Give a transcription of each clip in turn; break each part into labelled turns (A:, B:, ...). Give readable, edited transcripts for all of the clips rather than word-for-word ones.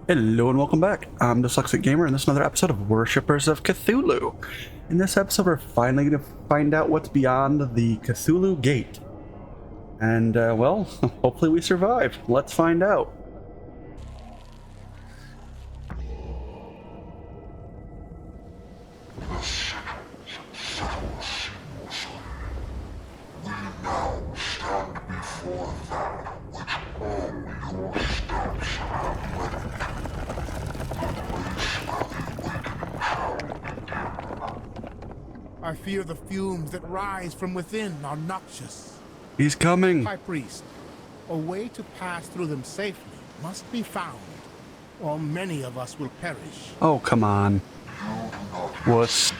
A: Hello and welcome back. I'm Dyslexic Gamer, and this is another episode of Worshippers of Cthulhu. In this episode, we're finally going to find out what's beyond the Cthulhu Gate. And, well, hopefully we survive. Let's find out.
B: I fear the fumes that rise from within are noxious.
A: He's coming.
B: High Priest, a way to pass through them safely must be found, or many of us will perish.
A: Oh, come on. Wuss.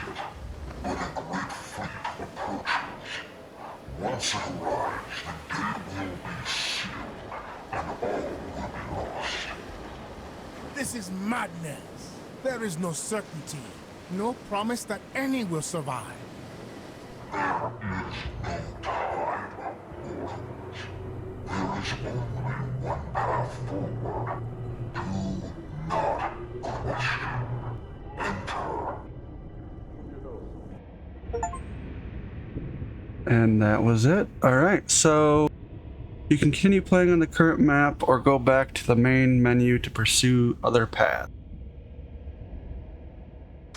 C: Once it arrives, the gate will be sealed, and all will be lost.
B: This is madness. There is no certainty, no promise that any will survive.
C: There is no time, mortals. There is only one path forward. Do not question. Enter.
A: And that was it. Alright, so you can continue playing on the current map or go back to the main menu to pursue other paths.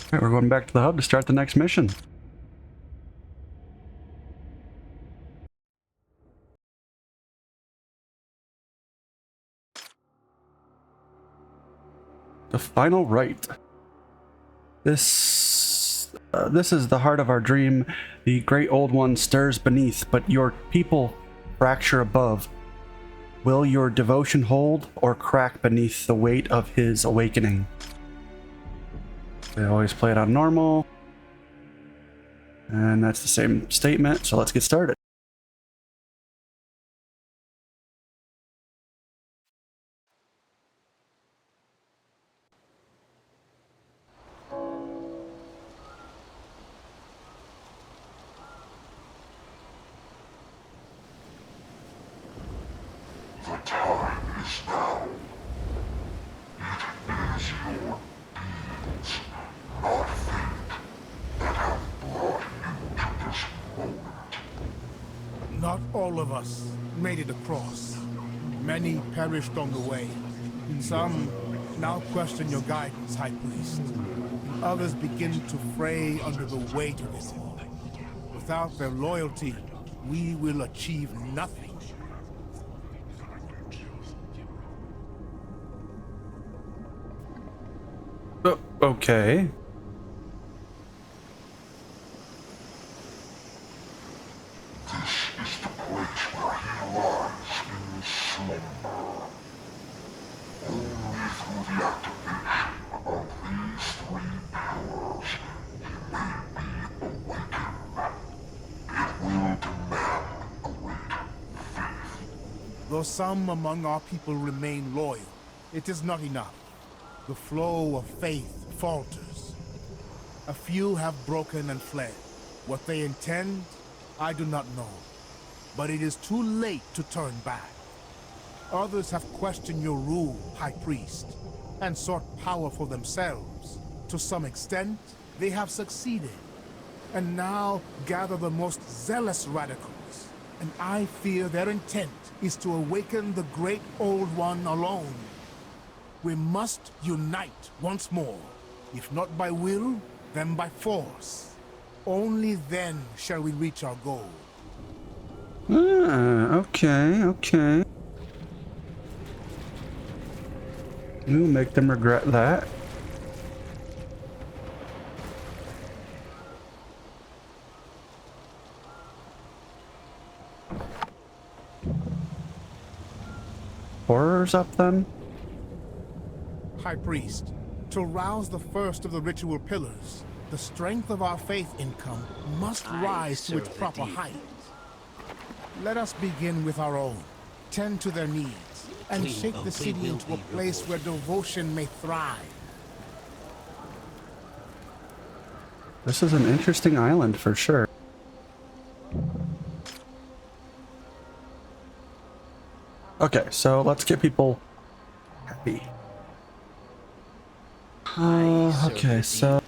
A: Alright, we're going back to the hub to start the next mission. The final rite. This is the heart of our dream. The great old one stirs beneath, but your people fracture above. Will your devotion hold or crack beneath the weight of his awakening? They always play it on normal. And that's the same statement, so let's get started.
C: The time is now. It is your deeds, not fate, that have brought you to this moment.
B: Not all of us made it across. Many perished on the way. Some now question your guidance, High Priest. Others begin to fray under the weight of it. Without their loyalty, we will achieve nothing.
A: Okay.
C: This is the place where he lies in slumber. Only through the activation of these three pillars he may be awakened. It will demand great faith.
B: Though some among our people remain loyal, it is not enough. The flow of faith falters. A few have broken and fled. What they intend, I do not know. But it is too late to turn back. Others have questioned your rule, High Priest, and sought power for themselves. To some extent, they have succeeded. And now gather the most zealous radicals. And I fear their intent is to awaken the great old one alone. We must unite once more. If not by will, then by force. Only then shall we reach our goal.
A: Okay. We'll make them regret that. Horrors up then?
B: High Priest, to rouse the first of the ritual pillars, the strength of our faith income must rise to its proper height. Let us begin with our own, tend to their needs, and shape the city into a place where devotion may thrive.
A: This is an interesting island for sure. Okay, so let's get people happy. Okay, so...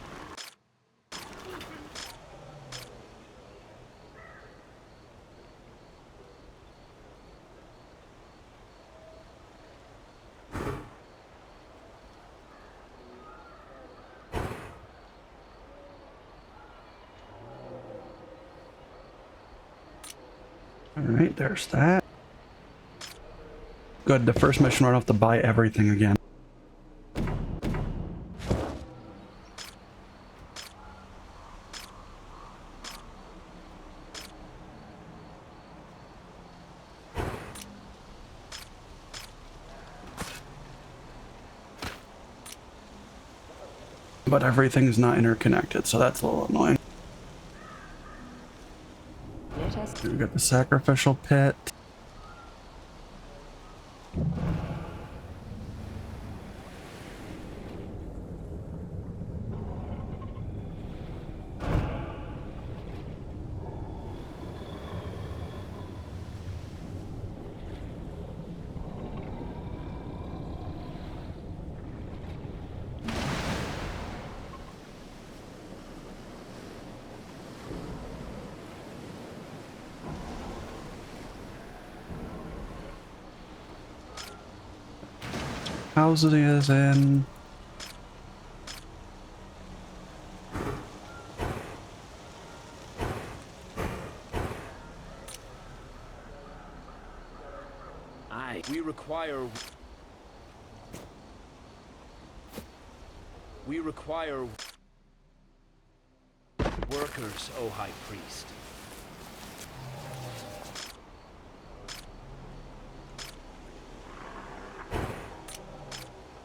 A: Alright, there's that. Good, the first mission, I don't have to buy everything again. But everything's not interconnected, so that's a little annoying. We got the sacrificial pit. Houses in.
D: We require workers, O High Priest.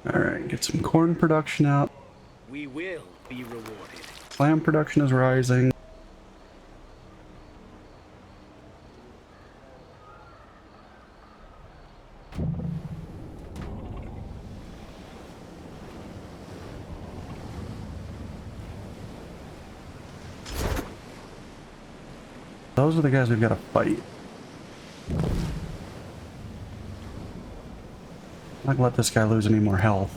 A: Alright, get some corn production out.
D: We will be rewarded.
A: Lamb production is rising. Those are the guys we've got to fight. I'm not gonna let this guy lose any more health.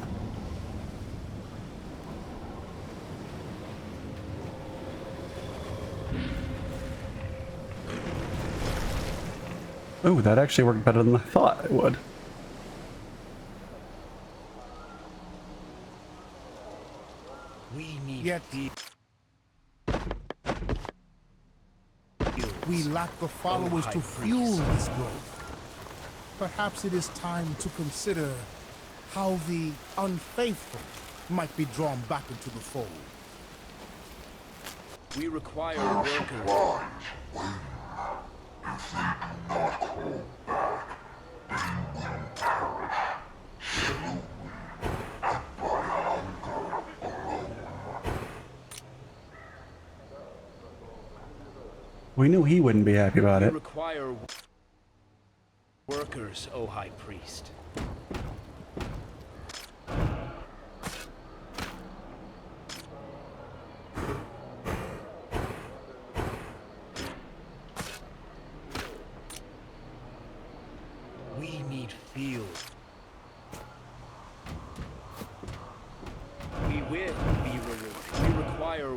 A: Oh, that actually worked better than I thought it would.
D: We need
B: Yet we lack the followers to fuel this growth. Perhaps it is time to consider how the unfaithful might be drawn back into the fold.
D: We require workers.
C: Wise when, if they do not call back, they will perish slowly and by hunger alone.
A: We knew he wouldn't be happy about
D: We
A: it.
D: require workers, O High Priest. We need fuel. We will be rewarded. We require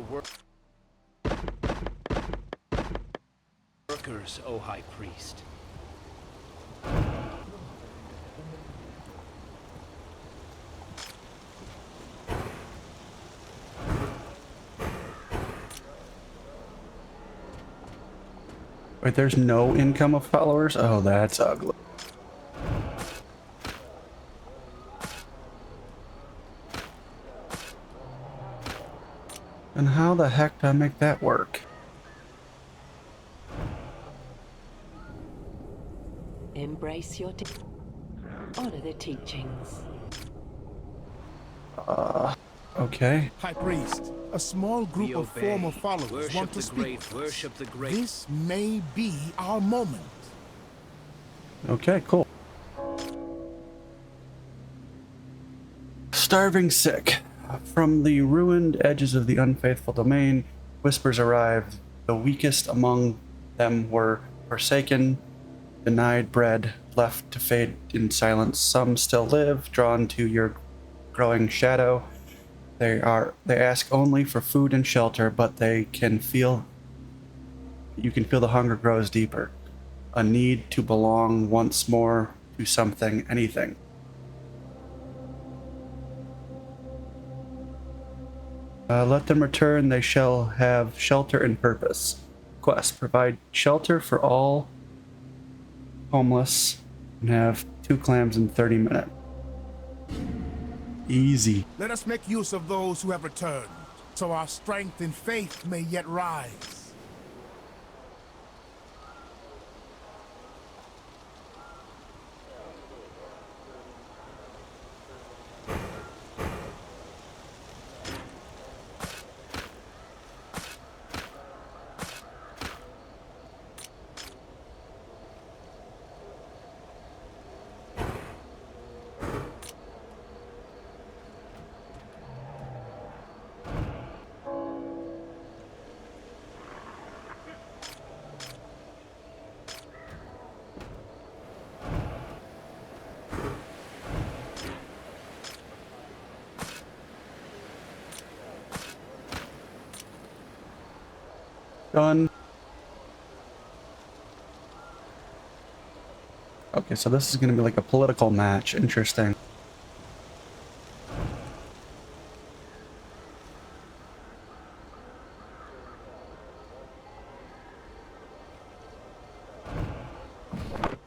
D: workers, O High Priest.
A: Wait, there's no income of followers? Oh, that's ugly. And how the heck do I make that work?
E: Embrace your honor the teachings.
A: Okay.
B: High Priest, a small group
D: We
B: of
D: obey.
B: former followers
D: Worship
B: want to
D: the
B: speak
D: great.
B: with us.
D: Worship the great.
B: This may be our moment.
A: Okay, cool. Starving sick. From the ruined edges of the unfaithful domain, whispers arrived. The weakest among them were forsaken, denied bread, left to fade in silence. Some still live, drawn to your growing shadow. They ask only for food and shelter, but you can feel the hunger grows deeper. A need to belong once more to something, anything. Let them return, they shall have shelter and purpose. Quest, provide shelter for all homeless and have 2 clams in 30 minutes. Easy.
B: Let us make use of those who have returned, so our strength and faith may yet rise.
A: Done. Okay, so this is going to be like a political match. Interesting.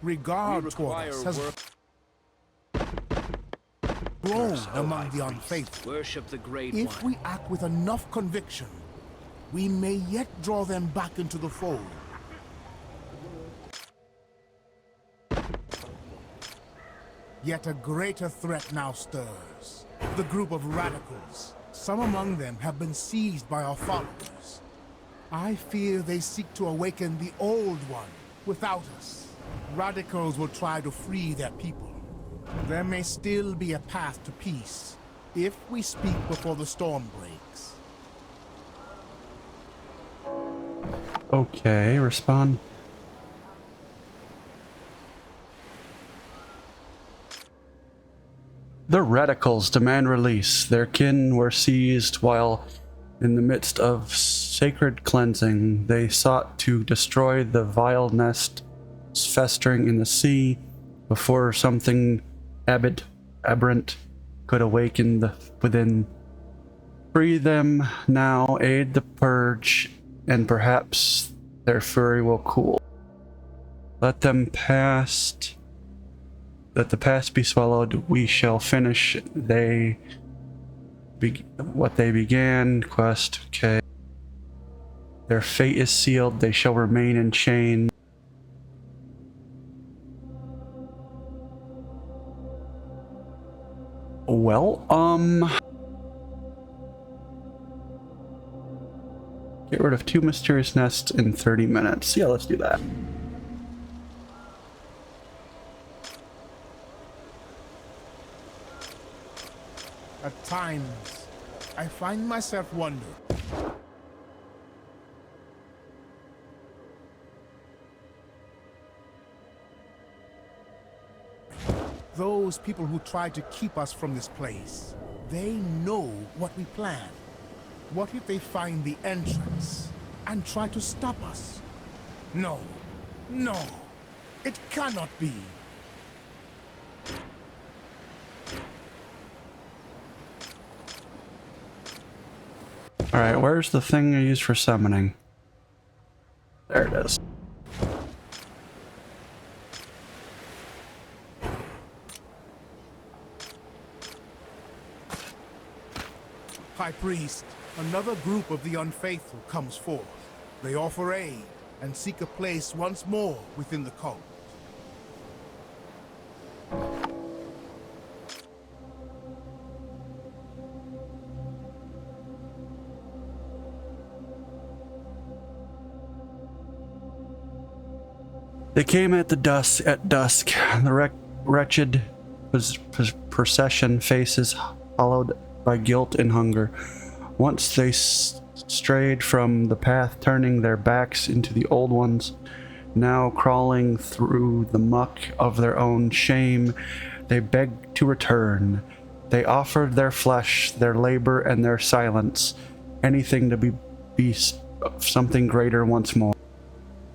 B: Regard toward us has grown among the unfaithful.
D: Worship the Great
B: If
D: One.
B: we act with enough conviction, we may yet draw them back into the fold. Yet a greater threat now stirs. The group of radicals. Some among them have been seized by our followers. I fear they seek to awaken the old one without us. Radicals will try to free their people. There may still be a path to peace if we speak before the storm breaks.
A: Okay, respond. The radicals demand release. Their kin were seized while in the midst of sacred cleansing. They sought to destroy the vile nest festering in the sea before something aberrant could awaken within. Free them now, aid the purge, and perhaps their fury will cool. Let the past be swallowed. We shall finish what they began. Quest. Okay. Their fate is sealed. They shall remain in chains. Well, get rid of 2 mysterious nests in 30 minutes. Yeah, let's do that.
B: At times, I find myself wondering. Those people who try to keep us from this place, they know what we plan. What if they find the entrance and try to stop us? No, no, it cannot be.
A: Alright, where's the thing I use for summoning? There it is.
B: High Priest, another group of the unfaithful comes forth. They offer aid and seek a place once more within the cult.
A: They came at dusk. The wretched procession faces hollowed by guilt and hunger. Once they strayed from the path, turning their backs into the old ones, now crawling through the muck of their own shame, they beg to return. They offered their flesh, their labor, and their silence, anything to be something greater once more.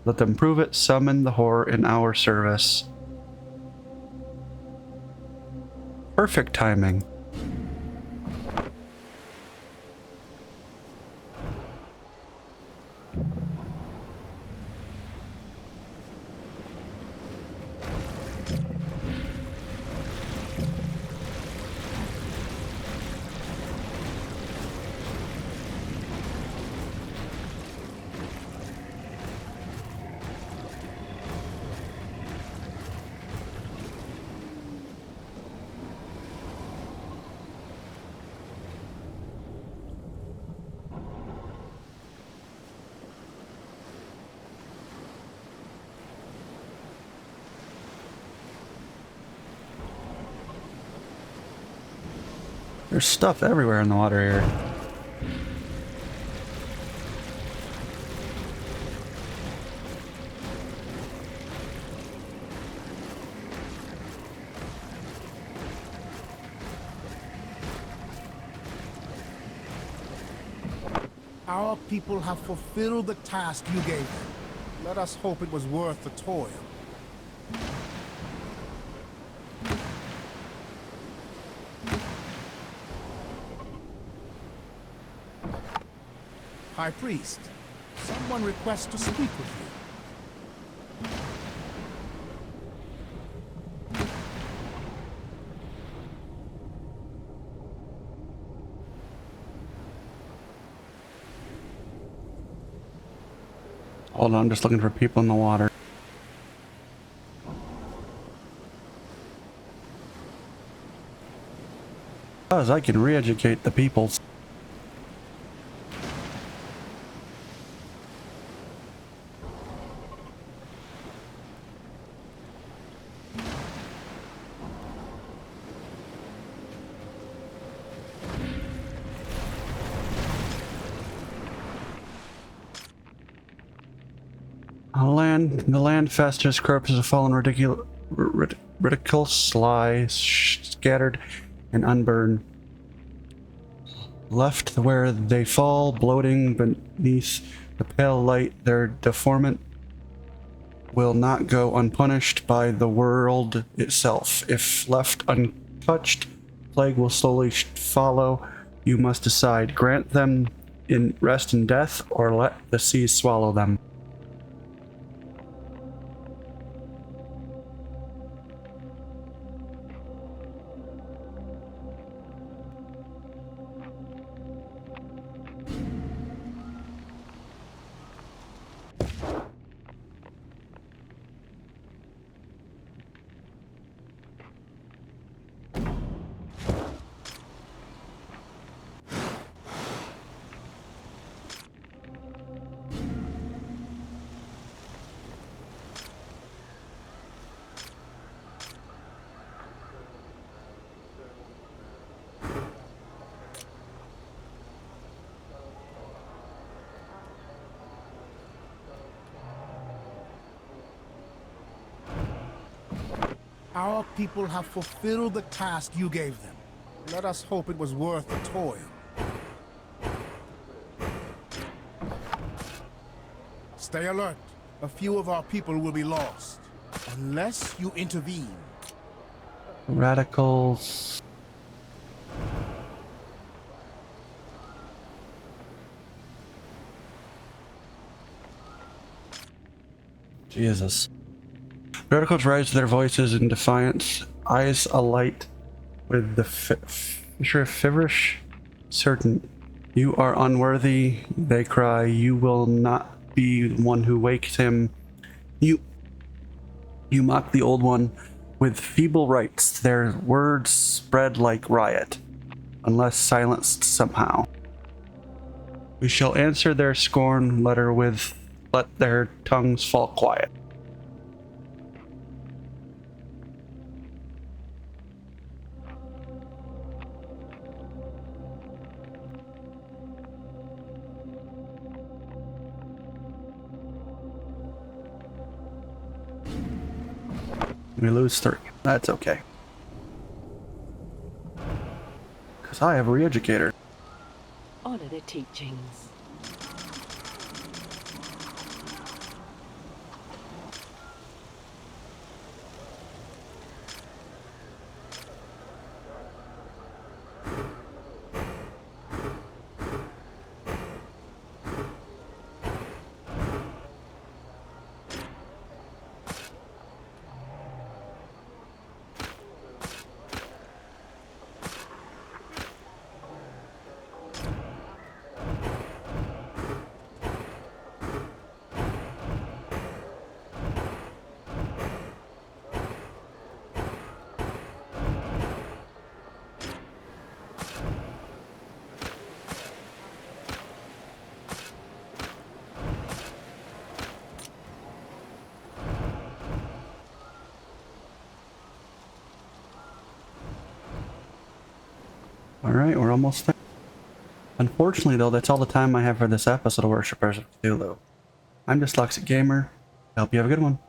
A: Let them prove it, summon the horror in our service. Perfect timing. There's stuff everywhere in the water here.
B: Our people have fulfilled the task you gave them. Let us hope it was worth the toil. High Priest, someone requests to speak with you.
A: Hold on, I'm just looking for people in the water. Because I can re-educate the peoples. The land festers, corpses have fallen ridiculous, lie, scattered, and unburned. Left where they fall, bloating beneath the pale light, their deformment will not go unpunished by the world itself. If left untouched, plague will slowly follow. You must decide, grant them in rest in death, or let the seas swallow them.
B: Our people have fulfilled the task you gave them. Let us hope it was worth the toil. Stay alert. A few of our people will be lost. Unless you intervene.
A: Radicals. Jesus. Radicals raise their voices in defiance, eyes alight with the feverish certain. You are unworthy, they cry. You will not be the one who wakes him. You mock the old one with feeble rites. Their words spread like riot, unless silenced somehow. We shall answer their scorn letter with, let their tongues fall quiet. We lose 3. That's okay. Because I have a re-educator.
E: Honor the teachings.
A: Alright, we're almost there. Unfortunately, though, that's all the time I have for this episode of Worshippers of Cthulhu. I'm Dyslexic Gamer. I hope you have a good one.